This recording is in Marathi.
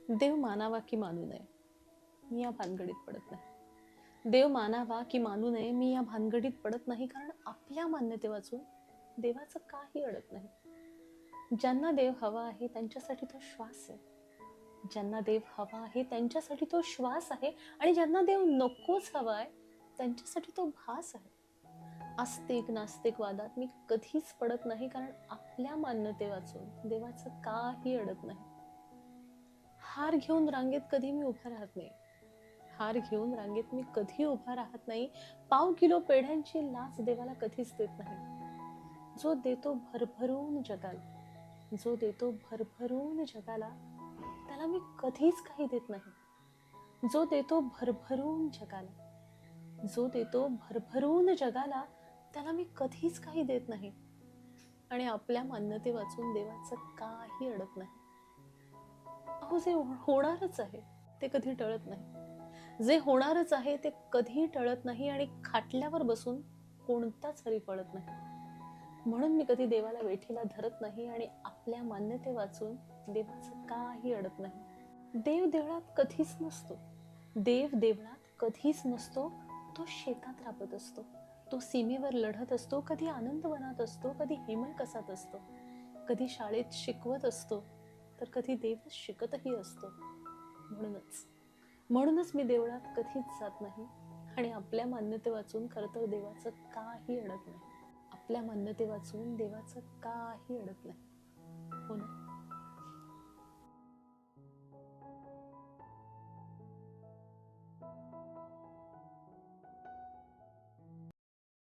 देव मानावा की मानू नये, मी या भानगडीत पडत नाही. देव मानावा की मानू नये, मी या भानगडीत पडत नाही. कारण आपल्या मान्यते वाचून देवाचं काही अडत नाही. ज्यांना देव हवा आहे त्यांच्यासाठी तो श्वास आहे. ज्यांना देव हवा आहे त्यांच्यासाठी तो श्वास आहे. आणि ज्यांना देव नकोच हवा आहे त्यांच्यासाठी तो भास आहे. आस्तिक नास्तिक वादात मी कधीच पडत नाही. कारण आपल्या मान्यते वाचून देवाचं काही अडत नाही. हार घेऊन रांगेत कधी मी उभा राहत नाही. हार घेऊन रांगेत मी कधी उभा राहत नाही. 1/2 किलो पेढ्यांची लाच देवाला कधीच देत नाही. जो देतो भरभरून जगाला, जो देतो भरभरून जगाला, त्याला मी कधीच काही देत नाही. जो देतो भरभरून जगाला, जो देतो भरभरून जगाला, त्याला मी कधीच काही देत नाही. आणि आपल्या मान्यते वाचून देवाचं काही अडत नाही. अहो, जे होणारच आहे ते कधी टळत नाही. जे होणारच आहे ते कधी टळत नाही. आणि खाटल्यावर बसून कोणताच हरी पळत नाही. म्हणून मी कधी देवाला वेठीला धरत नाही. आणि आपल्या मान्यते वाचून देवाचं काही अडत नाही. देव देवळात कधीच नसतो. देव देवळात कधीच नसतो. तो शेतात राबत असतो. तो सीमेवर लढत असतो. कधी आनंदवनात असतो, कधी हेमलकसात असतो, कधी शाळेत शिकवत असतो, तर कधी देवच शिकतही असतो. म्हणूनच मी देवळात कधीच जात नाही. आणि आपल्या मान्यते वाचून खरं तर देवाचं काही अडत नाही. आपल्या मान्यते वाचून देवाचं काही अडत नाही. हो ना?